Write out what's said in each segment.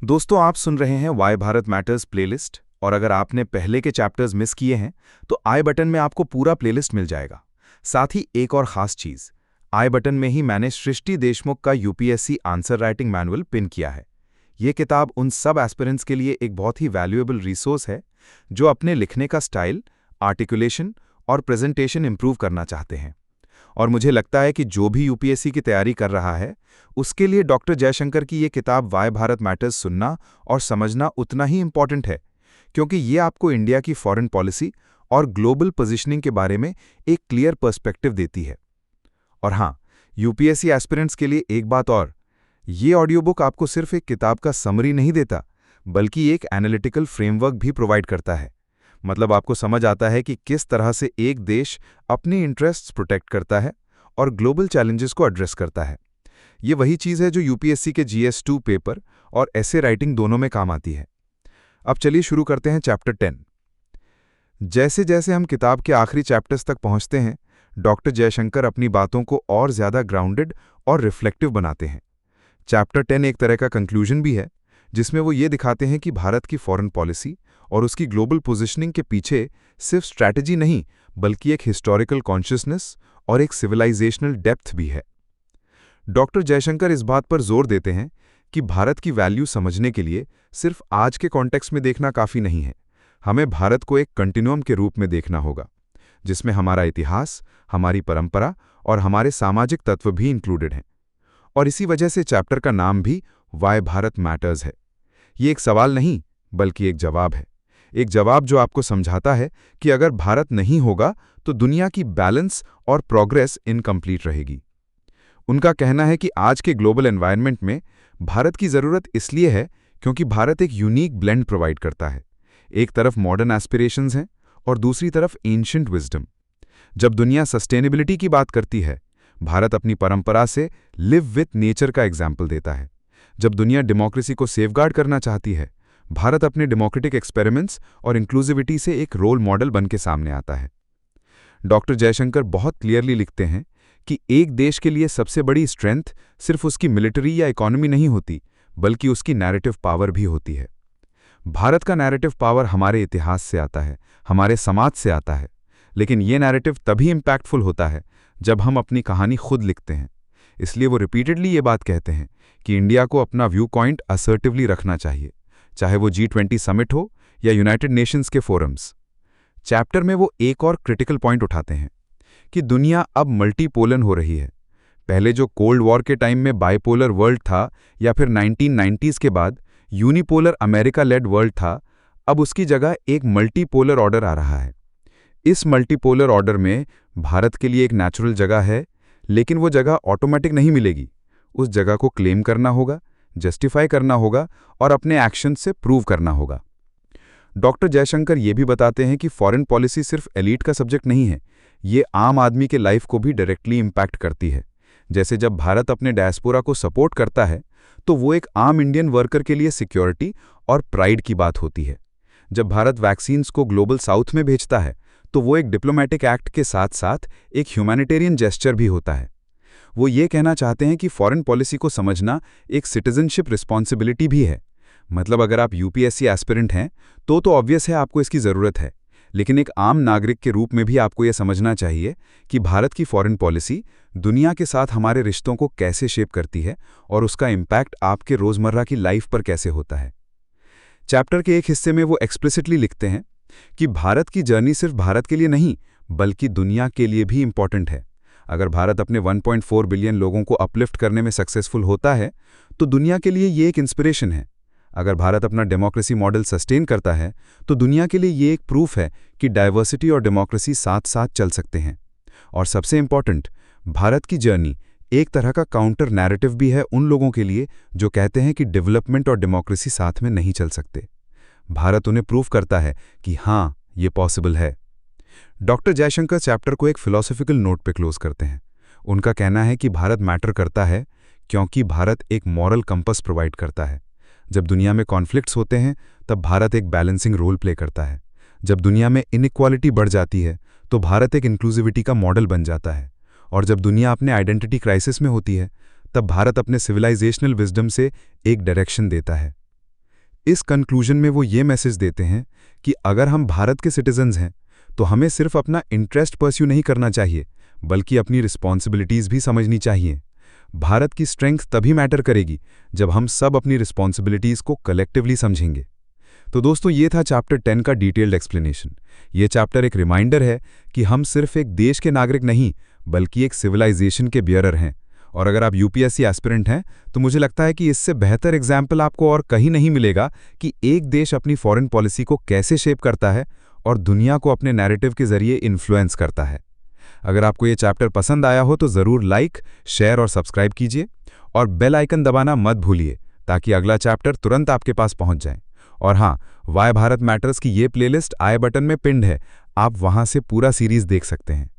दोस्तों, आप सुन रहे हैं वाई भारत मैटर्स प्लेलिस्ट। और अगर आपने पहले के चैप्टर्स मिस किए हैं तो आई बटन में आपको पूरा प्लेलिस्ट मिल जाएगा। साथ ही एक और खास चीज, आई बटन में ही मैंने सृष्टि देशमुख का UPSC answer writing manual pin किया है। ये किताब उन सब एस्पिरेंट्स के लिए एक बहुत ही वैल्यूएबल रिसोर्स है जो अपने लिखने का स्टाइल, आर्टिकुलेशन और प्रेजेंटेशन इंप्रूव करना चाहते हैं। और मुझे लगता है कि जो भी यूपीएससी की तैयारी कर रहा है उसके लिए डॉक्टर जयशंकर की ये किताब वाई भारत मैटर्स सुनना और समझना उतना ही इम्पॉर्टेंट है, क्योंकि ये आपको इंडिया की फॉरेन पॉलिसी और ग्लोबल पोजीशनिंग के बारे में एक क्लियर पर्सपेक्टिव देती है। और हाँ, यूपीएससी एस्पिरेंट्स के लिए एक बात और, ये ऑडियो बुक आपको सिर्फ एक किताब का समरी नहीं देता, बल्कि एक एनालिटिकल फ्रेमवर्क भी प्रोवाइड करता है। मतलब आपको समझ आता है कि किस तरह से एक देश अपनी इंटरेस्ट्स प्रोटेक्ट करता है और ग्लोबल चैलेंजेस को एड्रेस करता है। ये वही चीज़ है जो यूपीएससी के GS2 पेपर और ऐसे राइटिंग दोनों में काम आती है। अब चलिए शुरू करते हैं चैप्टर 10। जैसे जैसे हम किताब के आखिरी चैप्टर्स तक पहुंचते हैं, डॉक्टर जयशंकर अपनी बातों को और ज़्यादा ग्राउंडेड और रिफ्लेक्टिव बनाते हैं। चैप्टर 10 एक तरह का कंक्लूजन भी है, जिसमें वो ये दिखाते हैं कि भारत की फॉरेन पॉलिसी और उसकी ग्लोबल पोजीशनिंग के पीछे सिर्फ स्ट्रैटेजी नहीं, बल्कि एक हिस्टोरिकल कॉन्शियसनेस और एक सिविलाइजेशनल डेप्थ भी है। डॉक्टर जयशंकर इस बात पर जोर देते हैं कि भारत की वैल्यू समझने के लिए सिर्फ आज के कॉन्टेक्स्ट में देखना काफ़ी नहीं है। हमें भारत को एक कंटिन्यूम के रूप में देखना होगा, जिसमें हमारा इतिहास, हमारी परंपरा और हमारे सामाजिक तत्व भी इंक्लूडेड हैं। और इसी वजह से चैप्टर का नाम भी वाई भारत मैटर्स है। ये एक सवाल नहीं, बल्कि एक जवाब है। एक जवाब जो आपको समझाता है कि अगर भारत नहीं होगा तो दुनिया की बैलेंस और प्रोग्रेस इनकम्प्लीट रहेगी। उनका कहना है कि आज के ग्लोबल एनवायरनमेंट में भारत की ज़रूरत इसलिए है क्योंकि भारत एक यूनिक ब्लेंड प्रोवाइड करता है। एक तरफ मॉडर्न एस्पिरेशंस हैं और दूसरी तरफ एंशिएंट विजडम। जब दुनिया सस्टेनेबिलिटी की बात करती है, भारत अपनी परंपरा से लिव विथ नेचर का एग्जाम्पल देता है। जब दुनिया डेमोक्रेसी को सेफगार्ड करना चाहती है, भारत अपने डेमोक्रेटिक एक्सपेरिमेंट्स और इंक्लूसिविटी से एक रोल मॉडल बन के सामने आता है। डॉक्टर जयशंकर बहुत क्लियरली लिखते हैं कि एक देश के लिए सबसे बड़ी स्ट्रेंथ सिर्फ उसकी मिलिट्री या इकोनॉमी नहीं होती, बल्कि उसकी नैरेटिव पावर भी होती है। भारत का नैरेटिव पावर हमारे इतिहास से आता है, हमारे समाज से आता है, लेकिन ये नैरेटिव तभी इम्पैक्टफुल होता है जब हम अपनी कहानी खुद लिखते हैं। इसलिए वो रिपीटेडली ये बात कहते हैं कि इंडिया को अपना व्यू पॉइंट असर्टिवली रखना चाहिए, चाहे वो G20 समिट हो या यूनाइटेड नेशंस के फोरम्स। चैप्टर में वो एक और क्रिटिकल पॉइंट उठाते हैं कि दुनिया अब मल्टीपोलर हो रही है। पहले जो कोल्ड वॉर के टाइम में बाइपोलर वर्ल्ड था या फिर 1990s के बाद यूनिपोलर अमेरिका लेड वर्ल्ड था, अब उसकी जगह एक मल्टीपोलर ऑर्डर आ रहा है। इस मल्टीपोलर ऑर्डर में भारत के लिए एक नेचुरल जगह है, लेकिन वो जगह ऑटोमेटिक नहीं मिलेगी। उस जगह को क्लेम करना होगा, जस्टिफाई करना होगा और अपने एक्शन से प्रूव करना होगा। डॉक्टर जयशंकर ये भी बताते हैं कि फॉरेन पॉलिसी सिर्फ एलीट का सब्जेक्ट नहीं है, ये आम आदमी के लाइफ को भी डायरेक्टली इम्पैक्ट करती है। जैसे जब भारत अपने डायस्पोरा को सपोर्ट करता है तो वो एक आम इंडियन वर्कर के लिए सिक्योरिटी और प्राइड की बात होती है। जब भारत वैक्सीन्स को ग्लोबल साउथ में भेजता है तो वो एक डिप्लोमेटिक एक्ट के साथ साथ एक ह्यूमैनिटेरियन जेस्चर भी होता है। वो ये कहना चाहते हैं कि फॉरेन पॉलिसी को समझना एक सिटीजनशिप रिस्पॉन्सिबिलिटी भी है। मतलब अगर आप यूपीएससी एस्पिरेंट हैं तो ऑब्वियस है आपको इसकी ज़रूरत है, लेकिन एक आम नागरिक के रूप में भी आपको यह समझना चाहिए कि भारत की फॉरेन पॉलिसी दुनिया के साथ हमारे रिश्तों को कैसे शेप करती है और उसका इम्पैक्ट आपके रोज़मर्रा की लाइफ पर कैसे होता है। चैप्टर के एक हिस्से में वो एक्सप्लिसिटली लिखते हैं कि भारत की जर्नी सिर्फ भारत के लिए नहीं, बल्कि दुनिया के लिए भी इम्पॉर्टेंट है। अगर भारत अपने 1.4 बिलियन लोगों को अपलिफ्ट करने में सक्सेसफुल होता है तो दुनिया के लिए ये एक इंस्पिरेशन है। अगर भारत अपना डेमोक्रेसी मॉडल सस्टेन करता है तो दुनिया के लिए ये एक प्रूफ है कि डाइवर्सिटी और डेमोक्रेसी साथ साथ चल सकते हैं। और सबसे इम्पॉर्टेंट, भारत की जर्नी एक तरह का काउंटर नैरेटिव भी है उन लोगों के लिए जो कहते हैं कि डेवलपमेंट और डेमोक्रेसी साथ में नहीं चल सकते। भारत उन्हें प्रूव करता है कि हाँ, ये पॉसिबल है। डॉक्टर जयशंकर चैप्टर को एक फिलॉसफिकल नोट पे क्लोज करते हैं। उनका कहना है कि भारत मैटर करता है क्योंकि भारत एक मॉरल कंपस प्रोवाइड करता है। जब दुनिया में कॉन्फ्लिक्ट्स होते हैं तब भारत एक बैलेंसिंग रोल प्ले करता है। जब दुनिया में इनइक्वालिटी बढ़ जाती है तो भारत एक इंक्लूसिविटी का मॉडल बन जाता है। और जब दुनिया अपने आइडेंटिटी क्राइसिस में होती है तब भारत अपने सिविलाइजेशनल विजडम से एक डायरेक्शन देता है। इस कंक्लूजन में वो ये मैसेज देते हैं कि अगर हम भारत के सिटीजन्स हैं तो हमें सिर्फ अपना इंटरेस्ट परस्यू नहीं करना चाहिए, बल्कि अपनी रिस्पॉन्सिबिलिटीज़ भी समझनी चाहिए। भारत की स्ट्रेंथ तभी मैटर करेगी जब हम सब अपनी रिस्पॉन्सिबिलिटीज़ को कलेक्टिवली समझेंगे। तो दोस्तों, ये था चैप्टर 10 का डिटेल्ड एक्सप्लेनेशन। ये चैप्टर एक रिमाइंडर है कि हम सिर्फ एक देश के नागरिक नहीं, बल्कि एक सिविलाइजेशन के बियरर हैं। और अगर आप यूपीएससी एस्पिरेंट हैं तो मुझे लगता है कि इससे बेहतर एग्जाम्पल आपको और कहीं नहीं मिलेगा कि एक देश अपनी फॉरेन पॉलिसी को कैसे शेप करता है और दुनिया को अपने नैरेटिव के जरिए इन्फ्लुएंस करता है। अगर आपको ये चैप्टर पसंद आया हो तो ज़रूर लाइक, शेयर और सब्सक्राइब कीजिए और बेल आइकन दबाना मत भूलिए ताकि अगला चैप्टर तुरंत आपके पास पहुंच जाए। और हाँ, वाई भारत मैटर्स की ये प्लेलिस्ट आई बटन में पिन्ड है, आप वहां से पूरा सीरीज देख सकते हैं।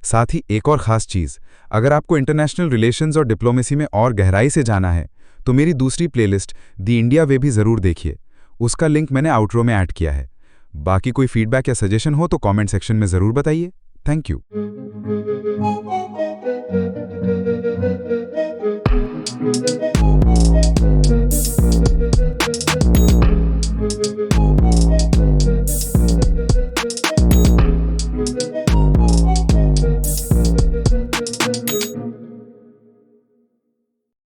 साथ ही एक और ख़ास चीज़, अगर आपको इंटरनेशनल रिलेशंस और डिप्लोमेसी में और गहराई से जाना है तो मेरी दूसरी प्लेलिस्ट द इंडिया वे भी ज़रूर देखिए। उसका लिंक मैंने आउटरो में ऐड किया है। बाकी कोई फीडबैक या सजेशन हो तो कमेंट सेक्शन में ज़रूर बताइए। Thank you.